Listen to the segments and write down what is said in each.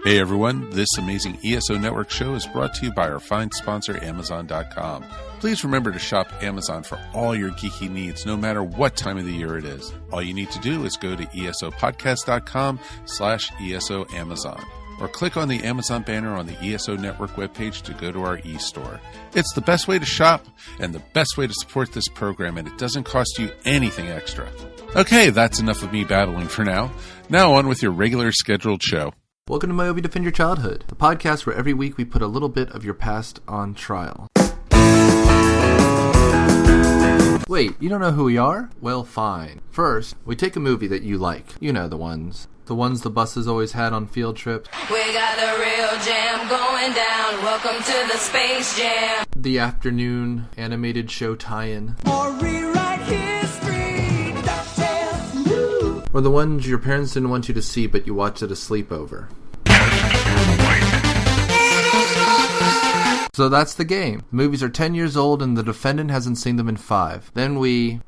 Hey everyone, this amazing ESO Network show is brought to you by our fine sponsor, Amazon.com. Please remember to shop Amazon for all your geeky needs, no matter what time of the year it is. All you need to do is go to esopodcast.com/ESO Amazon, or click on the Amazon banner on the ESO Network webpage to go to our e-store. It's the best way to shop and the best way to support this program, and it doesn't cost you anything extra. Okay, that's enough of me babbling for now. Now on with your regular scheduled show. Welcome to Myobi Defend Your Childhood, the podcast where every week we put a little bit of your past on trial. Wait, you don't know who we are? Well, fine. First, we take a movie that you like. You know the ones. The ones the buses always had on field trips. We got the real jam going down. Welcome to the Space Jam. The afternoon animated show tie-in. Or rewrite history. DuckTales. Or the ones your parents didn't want you to see, but you watched at a sleepover. So that's the game. The movies are 10 years old and the defendant hasn't seen them in 5. Then we're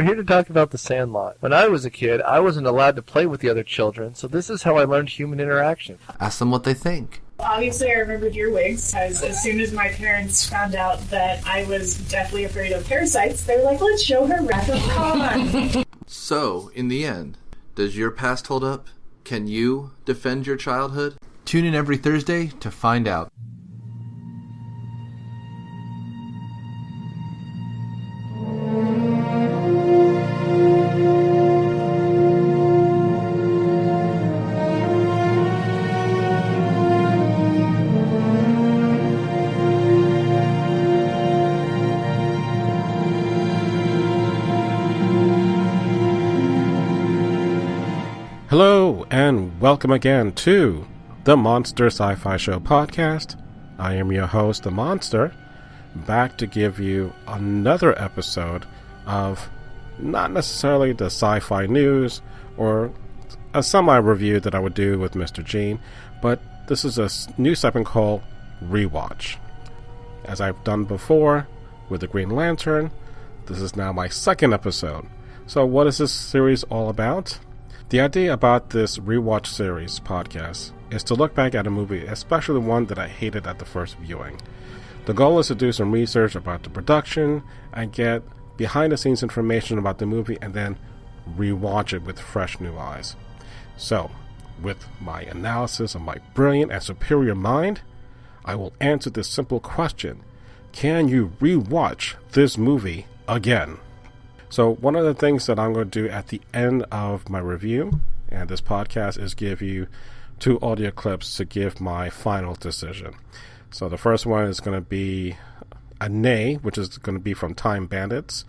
here to talk about The Sandlot. When I was a kid, I wasn't allowed to play with the other children, so this is how I learned human interaction. Ask them what they think. Obviously, I remembered your wigs, because as soon as my parents found out that I was deathly afraid of parasites, they were like, let's show her Wrath of Khan. So, in the end, does your past hold up? Can you defend your childhood? Tune in every Thursday to find out. Hello, and welcome again to the Monster Sci-Fi Show podcast. I am your host, The Monster, back to give you another episode of not necessarily the sci-fi news or a semi-review that I would do with Mr. Gene, but this is a new segment called Rewatch. As I've done before with the Green Lantern, this is now my second episode. So what is this series all about? The idea about this rewatch series podcast is to look back at a movie, especially one that I hated at the first viewing. The goal is to do some research about the production and get behind the scenes information about the movie and then rewatch it with fresh new eyes. So, with my analysis of my brilliant and superior mind, I will answer this simple question: can you rewatch this movie again? So one of the things that I'm going to do at the end of my review and this podcast is give you 2 audio clips to give my final decision. So the first one is going to be a nay, which is going to be from Time Bandits,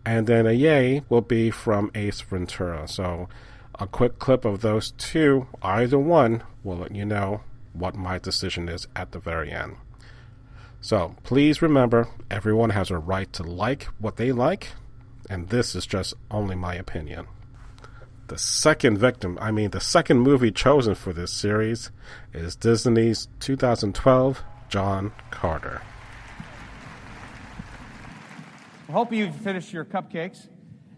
and then a yay will be from Ace Ventura. So a quick clip of those 2, either one, will let you know what my decision is at the very end. So please remember, everyone has a right to like what they like, and this is just only my opinion. The second movie chosen for this series is Disney's 2012 John Carter. I hope you've finished your cupcakes,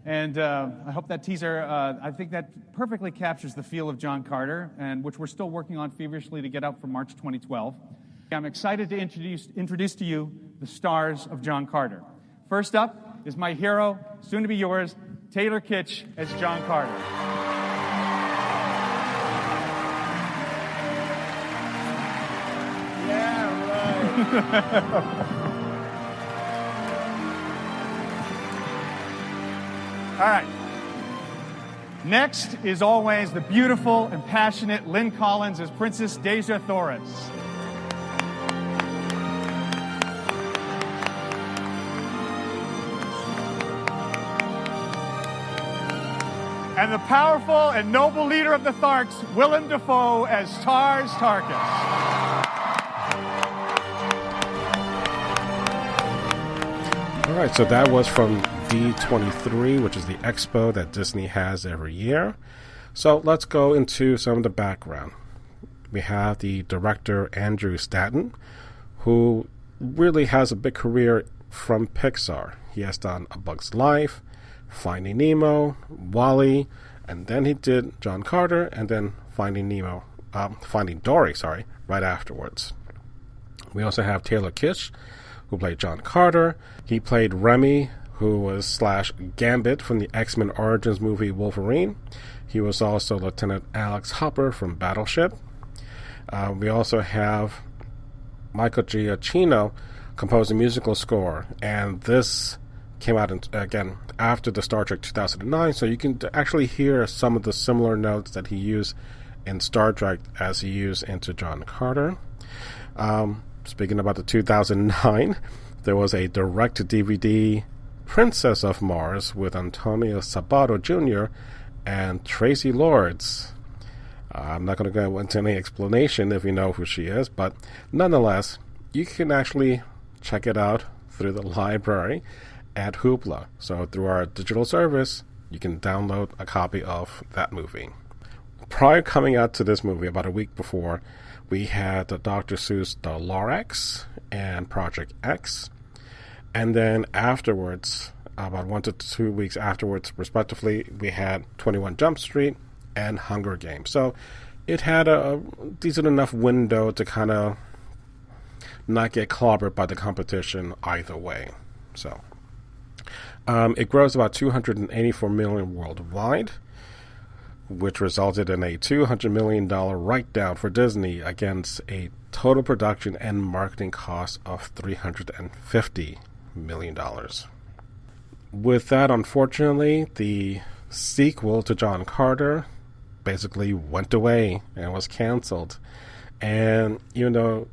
and I hope that teaser, I think that perfectly captures the feel of John Carter, and which we're still working on feverishly to get out for March 2012. I'm excited to introduce to you the stars of John Carter. First up is my hero, soon to be yours, Taylor Kitsch as John Carter. Yeah, right. All right. Next is always the beautiful and passionate Lynn Collins as Princess Deja Thoris. And the powerful and noble leader of the Tharks, Willem Dafoe as Tars Tarkas. All right, so that was from D23, which is the expo that Disney has every year. So let's go into some of the background. We have the director, Andrew Stanton, who really has a big career from Pixar. He has done A Bug's Life, Finding Nemo, WALL-E, and then he did John Carter, and then Finding Nemo Finding Dory, right afterwards. We also have Taylor Kitsch, who played John Carter. He played Remy, who was / Gambit from the X-Men Origins movie Wolverine. He was also Lieutenant Alex Hopper from Battleship. We also have Michael Giacchino composed a musical score, and this came out again after the Star Trek 2009, so you can actually hear some of the similar notes that he used in Star Trek as he used into John Carter. Speaking about the 2009, there was a direct-to-DVD Princess of Mars with Antonio Sabato Jr. and Tracy Lords. I'm not going to go into any explanation if you know who she is, but nonetheless, you can actually check it out through the library at Hoopla. So through our digital service, you can download a copy of that movie. Prior coming out to this movie, about a week before, we had the Dr. Seuss The Lorax and Project X. And then afterwards, about 1 to 2 weeks afterwards, respectively, we had 21 Jump Street and Hunger Games. So it had a decent enough window to kind of not get clobbered by the competition either way. So it grossed about $284 million worldwide, which resulted in a $200 million write-down for Disney against a total production and marketing cost of $350 million. With that, unfortunately, the sequel to John Carter basically went away and was canceled. And even though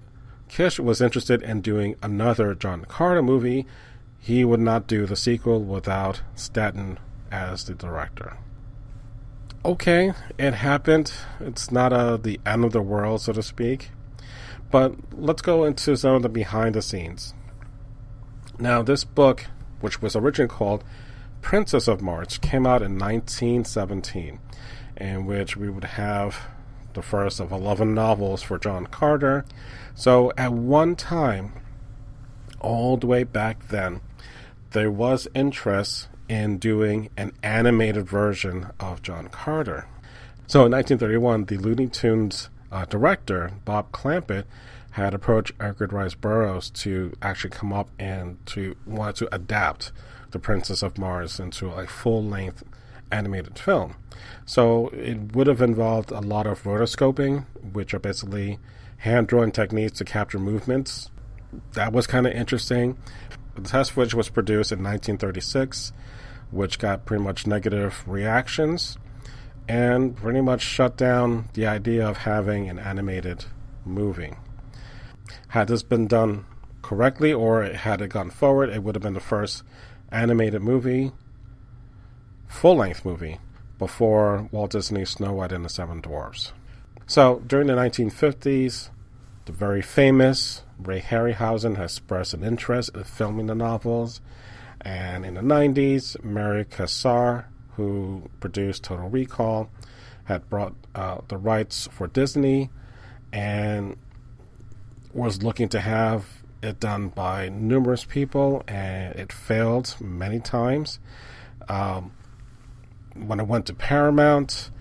Kish was interested in doing another John Carter movie, he would not do the sequel without Staten as the director. Okay, it happened. It's not the end of the world, so to speak. But let's go into some of the behind the scenes. Now, this book, which was originally called Princess of Mars, came out in 1917, in which we would have the first of 11 novels for John Carter. So at one time, all the way back then, there was interest in doing an animated version of John Carter. So in 1931, the Looney Tunes director, Bob Clampett, had approached Edgar Rice Burroughs to actually come up and to want to adapt The Princess of Mars into a full-length animated film. So it would have involved a lot of rotoscoping, which are basically hand-drawn techniques to capture movements. That was kind of interesting. The test footage was produced in 1936, which got pretty much negative reactions and pretty much shut down the idea of having an animated movie. Had this been done correctly, or had it gone forward, it would have been the first animated movie, full-length movie, before Walt Disney's Snow White and the Seven Dwarfs. So during the 1950s, the very famous Ray Harryhausen has expressed an interest in filming the novels. And in the 90s, Mary Kassar, who produced Total Recall, had brought the rights for Disney and was looking to have it done by numerous people, and it failed many times. When it went to Paramount,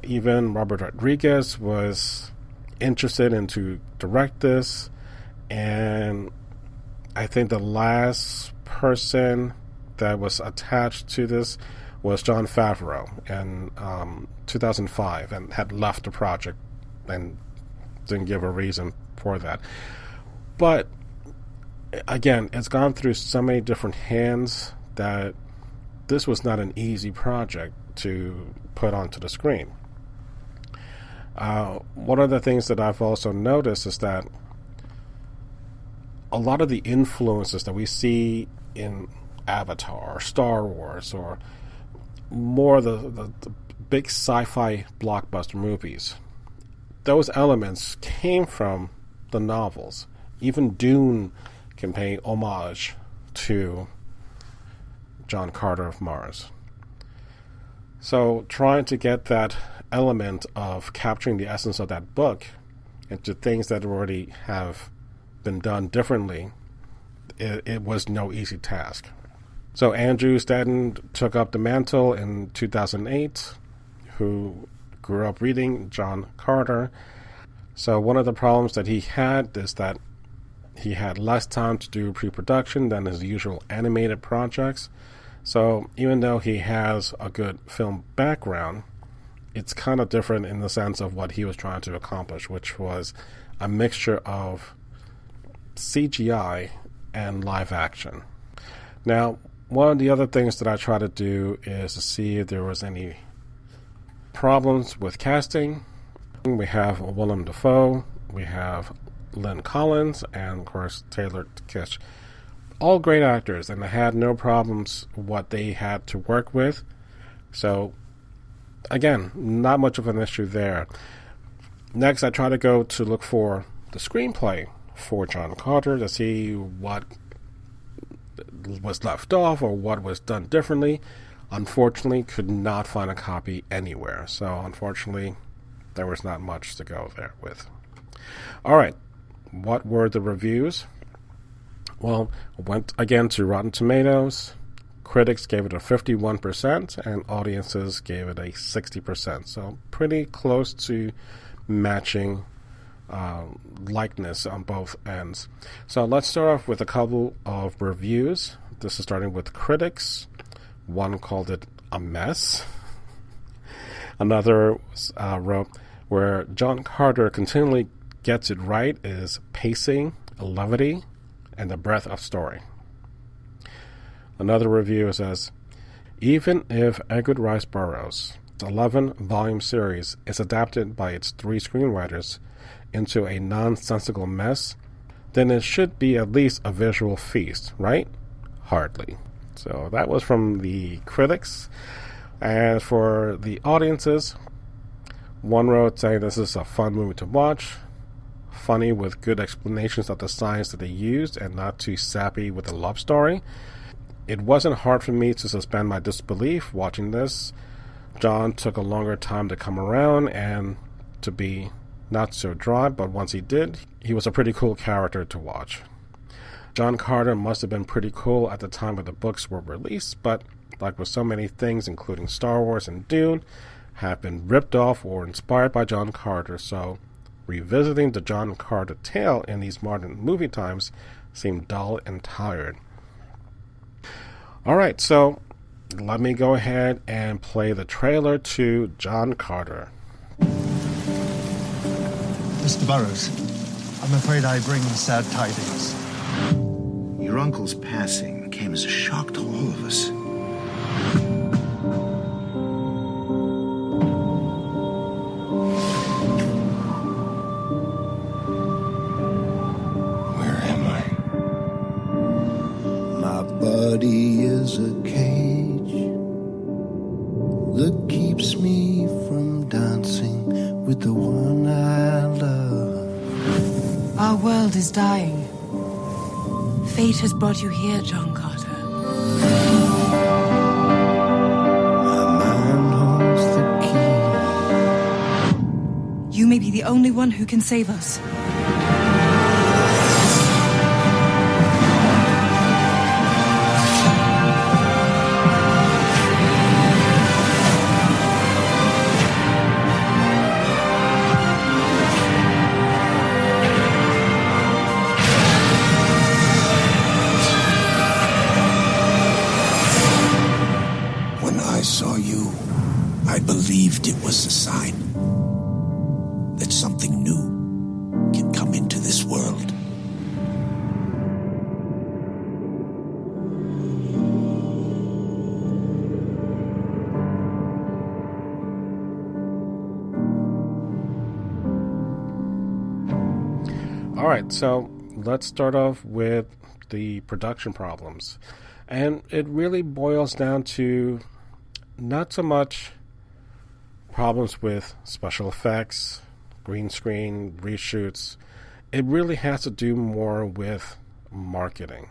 even Robert Rodriguez was interested in to direct this, and I think the last person that was attached to this was Jon Favreau in 2005, and had left the project and didn't give a reason for that. But again, it's gone through so many different hands that this was not an easy project to put onto the screen. One of the things that I've also noticed is that a lot of the influences that we see in Avatar or Star Wars or more the big sci-fi blockbuster movies, those elements came from the novels. Even Dune can pay homage to John Carter of Mars. So trying to get that element of capturing the essence of that book into things that already have been done differently, it was no easy task. So Andrew Staten took up the mantle in 2008, who grew up reading John Carter. So one of the problems that he had is that he had less time to do pre-production than his usual animated projects. So even though he has a good film background, it's kind of different in the sense of what he was trying to accomplish, which was a mixture of CGI and live action. Now, one of the other things that I try to do is to see if there was any problems with casting. We have Willem Dafoe, we have Lynn Collins, and of course Taylor Kitsch. All great actors, and I had no problems what they had to work with. So, again, not much of an issue there. Next, I try to go to look for the screenplay for John Carter to see what was left off or what was done differently. Unfortunately, could not find a copy anywhere. So, unfortunately, there was not much to go there with. All right, what were the reviews? Well, went again to Rotten Tomatoes. Critics gave it a 51%, and audiences gave it a 60%. So pretty close to matching likeness on both ends. So let's start off with a couple of reviews. This is starting with critics. One called it a mess. Another wrote, where John Carter continually gets it right is pacing, levity, and the breadth of story. Another review says, even if Edgar Rice Burroughs' 11-volume series is adapted by its 3 screenwriters into a nonsensical mess, then it should be at least a visual feast, right? Hardly. So that was from the critics. And for the audiences, one wrote saying this is a fun movie to watch, funny with good explanations of the science that they used, and not too sappy with the love story. It wasn't hard for me to suspend my disbelief watching this. John took a longer time to come around and to be not so dry, but once he did, he was a pretty cool character to watch. John Carter must have been pretty cool at the time when the books were released, but like with so many things, including Star Wars and Dune, have been ripped off or inspired by John Carter, so revisiting the John Carter tale in these modern movie times seemed dull and tired. Alright, so let me go ahead and play the trailer to John Carter. Mr. Burroughs, I'm afraid I bring sad tidings. Your uncle's passing came as a shock to all of us. Body is a cage that keeps me from dancing with the one I love. Our world is dying. Fate has brought you here, John Carter. My mind holds the key. You may be the only one who can save us. Believed it was a sign that something new can come into this world. All right, so let's start off with the production problems. And it really boils down to not so much problems with special effects, green screen, reshoots. It really has to do more with marketing.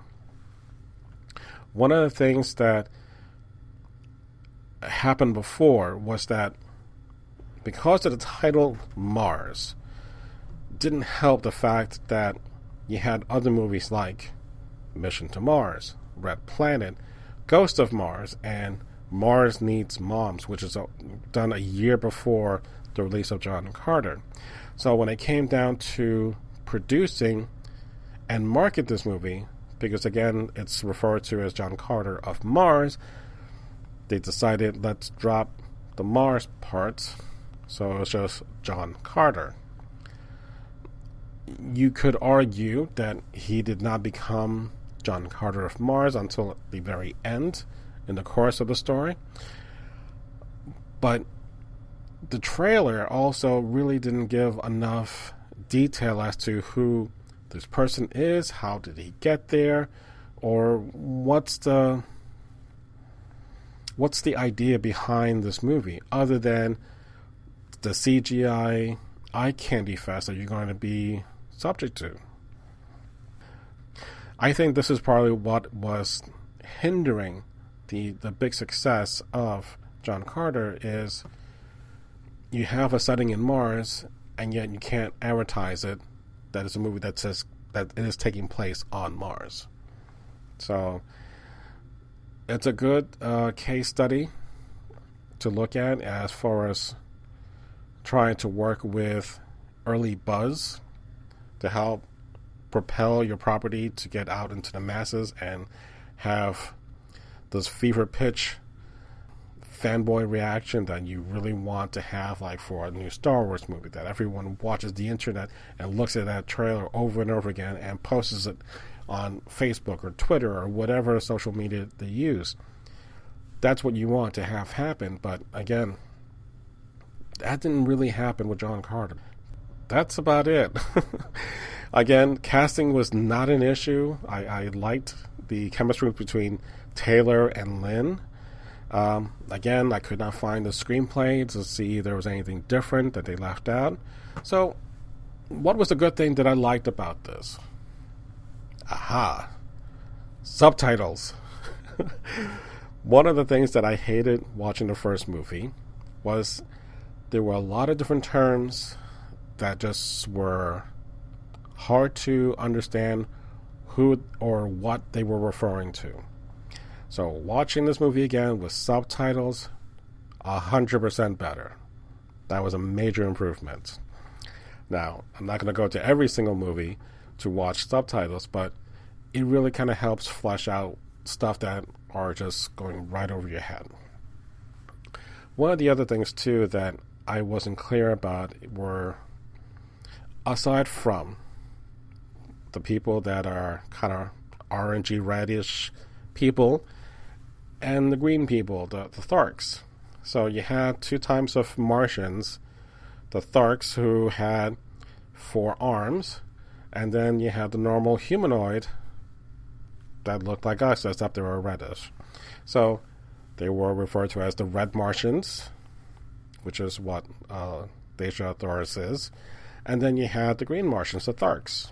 One of the things that happened before was that because of the title Mars, didn't help the fact that you had other movies like Mission to Mars, Red Planet, Ghost of Mars, and Mars Needs Moms, which is done a year before the release of John Carter. So when it came down to producing and market this movie, because again, it's referred to as John Carter of Mars, they decided, let's drop the Mars parts, so it's just John Carter. You could argue that he did not become John Carter of Mars until the very end in the course of the story. But the trailer also really didn't give enough detail as to who this person is, how did he get there, or what's the idea behind this movie, other than the CGI eye candy fest that you're going to be subject to. I think this is probably what was hindering the big success of John Carter, is you have a setting in Mars, and yet you can't advertise it that it's a movie that says that it is taking place on Mars. So it's a good case study to look at as far as trying to work with early buzz to help propel your property to get out into the masses and have this fever pitch fanboy reaction that you really want to have, like for a new Star Wars movie, that everyone watches the internet and looks at that trailer over and over again and posts it on Facebook or Twitter or whatever social media they use. That's what you want to have happen, but again, that didn't really happen with John Carter. That's about it. Again, casting was not an issue. I liked the chemistry between Taylor and Lynn. Again, I could not find the screenplay to see if there was anything different that they left out. So, what was the good thing that I liked about this? Aha! Subtitles. One of the things that I hated watching the first movie was there were a lot of different terms that just were hard to understand who or what they were referring to. So watching this movie again with subtitles, 100% better. That was a major improvement. Now, I'm not going to go to every single movie to watch subtitles, but it really kind of helps flesh out stuff that are just going right over your head. One of the other things, too, that I wasn't clear about were, aside from the people that are kind of orangey, reddish people, and the green people, the Tharks. So you had two types of Martians, the Tharks, who had 4 arms, and then you had the normal humanoid that looked like us, except they were reddish. So they were referred to as the Red Martians, which is what Deja Thoris is. And then you had the Green Martians, the Tharks.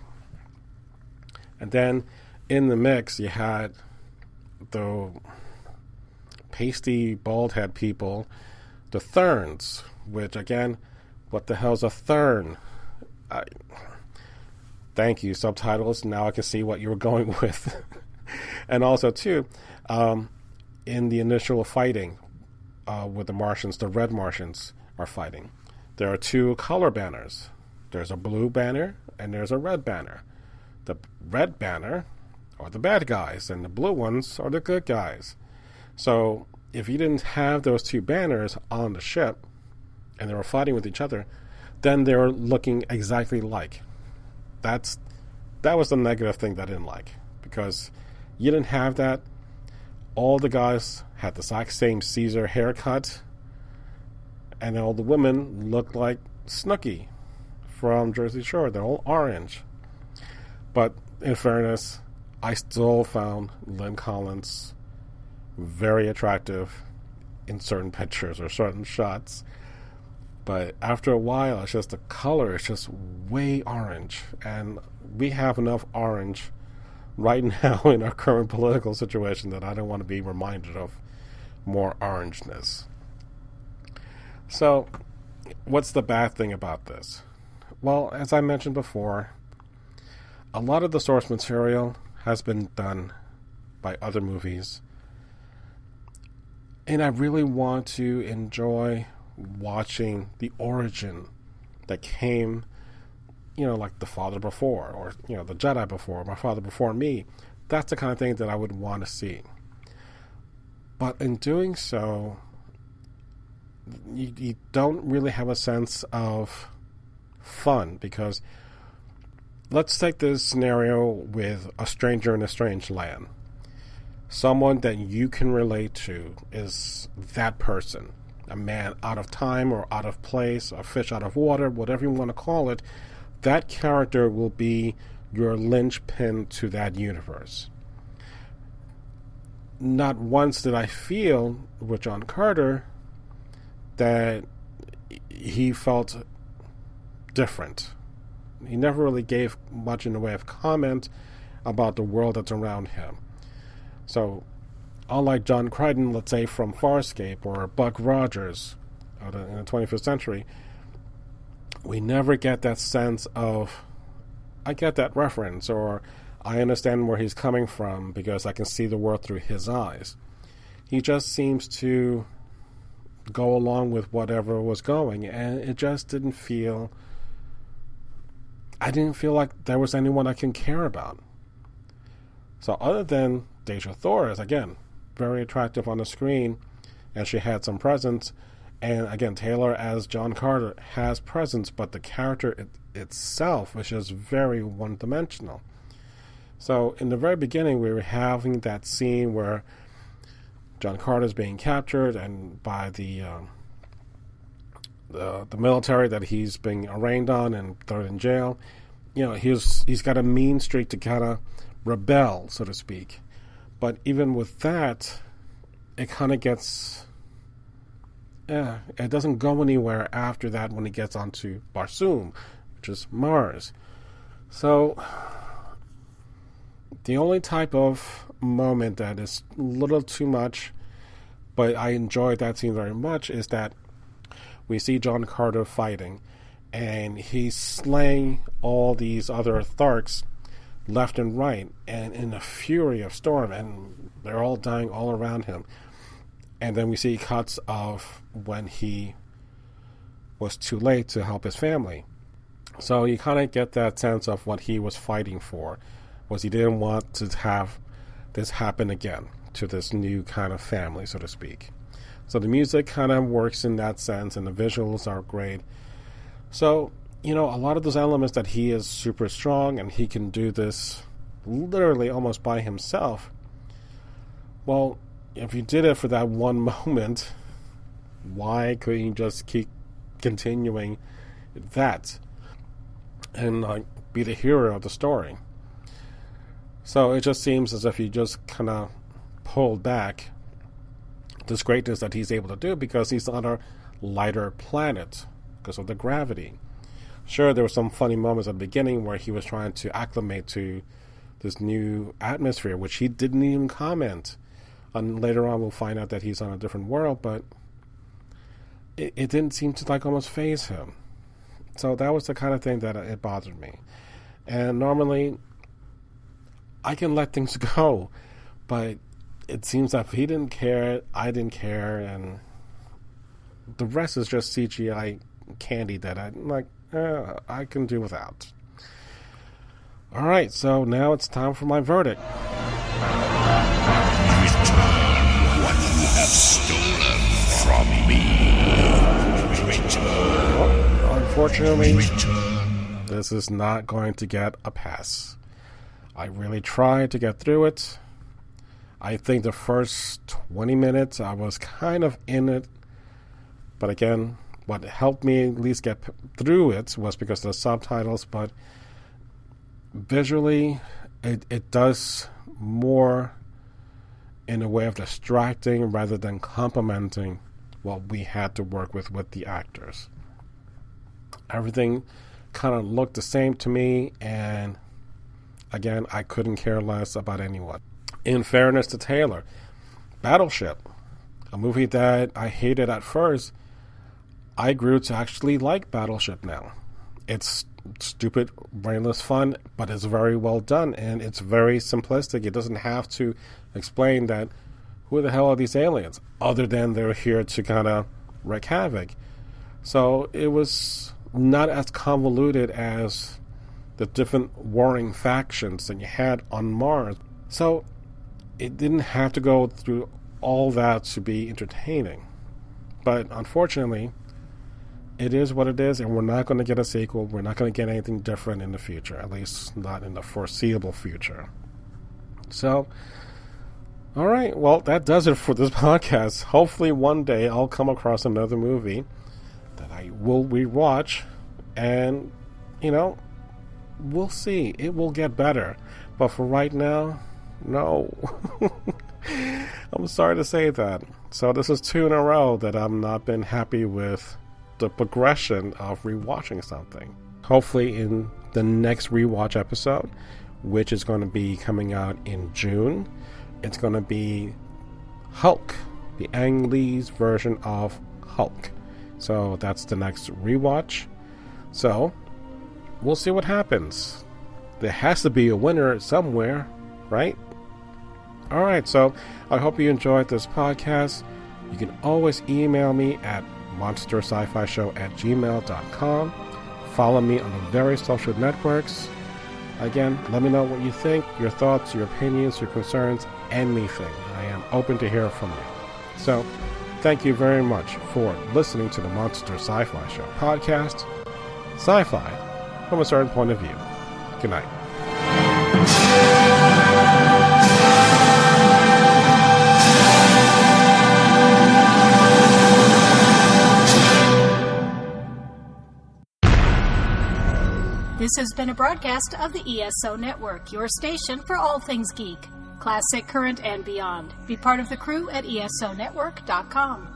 And then in the mix, you had the pasty, bald-head people, the Therns, which, again, what the hell's a Thern? Thank you, Subtitles. Now I can see what you were going with. And also, too, in the initial fighting with the Martians, the Red Martians are fighting. There are 2 color banners. There's a blue banner and there's a red banner. The red banner are the bad guys and the blue ones are the good guys. So if you didn't have those 2 banners on the ship and they were fighting with each other, then they were looking exactly like. That was the negative thing that I didn't like, because you didn't have that. All the guys had the exact same Caesar haircut, and all the women looked like Snooki from Jersey Shore. They're all orange. But in fairness, I still found Lynn Collins very attractive in certain pictures or certain shots. But after a while, it's just the color is just way orange. And we have enough orange right now in our current political situation that I don't want to be reminded of more orangeness. So, what's the bad thing about this? Well, as I mentioned before, a lot of the source material has been done by other movies. And I really want to enjoy watching the origin that came, like the father before, or, the Jedi before, my father before me. That's the kind of thing that I would want to see. But in doing so, you don't really have a sense of fun, because let's take this scenario with a stranger in a strange land. Someone that you can relate to is that person. A man out of time or out of place, a fish out of water, whatever you want to call it. That character will be your linchpin to that universe. Not once did I feel with John Carter that he felt different. He never really gave much in the way of comment about the world that's around him. So, unlike John Crichton, let's say from Farscape, or Buck Rogers in the 25th century, we never get that sense of, I get that reference, or I understand where he's coming from because I can see the world through his eyes. He just seems to go along with whatever was going, and it just didn't feel, I didn't feel like there was anyone I can care about. So other than Deja Thorez, again, very attractive on the screen, and she had some presence, and again, Taylor as John Carter has presence, but the character itself was just very one-dimensional. So in the very beginning, we were having that scene where John Carter is being captured, and by the military that he's being arraigned on and thrown in jail. He's got a mean streak to kind of rebel, so to speak. But even with that, it kind of gets, it doesn't go anywhere after that when he gets onto Barsoom, which is Mars. So the only type of moment that is a little too much, but I enjoyed that scene very much, is that we see John Carter fighting, and he's slaying all these other Tharks left and right, and in a fury of storm, and they're all dying all around him. And then we see cuts of when he was too late to help his family. So you kind of get that sense of what he was fighting for, was he didn't want to have this happen again to this new kind of family, so to speak. So the music kind of works in that sense, and the visuals are great. So, a lot of those elements that he is super strong and he can do this literally almost by himself. Well, if you did it for that one moment, why couldn't you just keep continuing that and be the hero of the story? So it just seems as if he just kind of pulled back this greatness that he's able to do because he's on a lighter planet because of the gravity. Sure, there were some funny moments at the beginning where he was trying to acclimate to this new atmosphere, which he didn't even comment. And later on, we'll find out that he's on a different world, but it didn't seem to almost faze him. So that was the kind of thing that it bothered me. And normally, I can let things go, but it seems that if he didn't care, I didn't care, and the rest is just CGI candy that I'm like, I can do without. Alright, so now it's time for my verdict. Return what you have stolen from me. Well, unfortunately, this is not going to get a pass. I really tried to get through it. I think the first 20 minutes I was kind of in it. But again, what helped me at least get through it was because of the subtitles. But visually, it does more in a way of distracting rather than complementing what we had to work with the actors. Everything kind of looked the same to me, and again, I couldn't care less about anyone. In fairness to Taylor, Battleship, a movie that I hated at first, I grew to actually like Battleship now. It's stupid, brainless fun, but it's very well done, and it's very simplistic. It doesn't have to explain that who the hell are these aliens, other than they're here to kind of wreak havoc. So it was not as convoluted as the different warring factions that you had on Mars. So it didn't have to go through all that to be entertaining. But unfortunately, it is what it is, and we're not going to get a sequel. We're not going to get anything different in the future, at least not in the foreseeable future. So, all right, well, that does it for this podcast. Hopefully one day I'll come across another movie that I will rewatch, and, we'll see. It will get better. But for right now, no. I'm sorry to say that. So this is 2 in a row that I've not been happy with the progression of rewatching something. Hopefully in the next rewatch episode, which is going to be coming out in June, it's going to be Hulk, the Ang Lee's version of Hulk. So that's the next rewatch. So we'll see what happens. There has to be a winner somewhere, right? Alright, so I hope you enjoyed this podcast. You can always email me at monsterscifishow@gmail.com. Follow me on the various social networks. Again, let me know what you think, your thoughts, your opinions, your concerns, anything. I am open to hear from you. So, thank you very much for listening to the Monster Sci-Fi Show podcast. Sci-fi from a certain point of view. Good night. This has been a broadcast of the ESO Network, your station for all things geek, classic, current, and beyond. Be part of the crew at ESONetwork.com.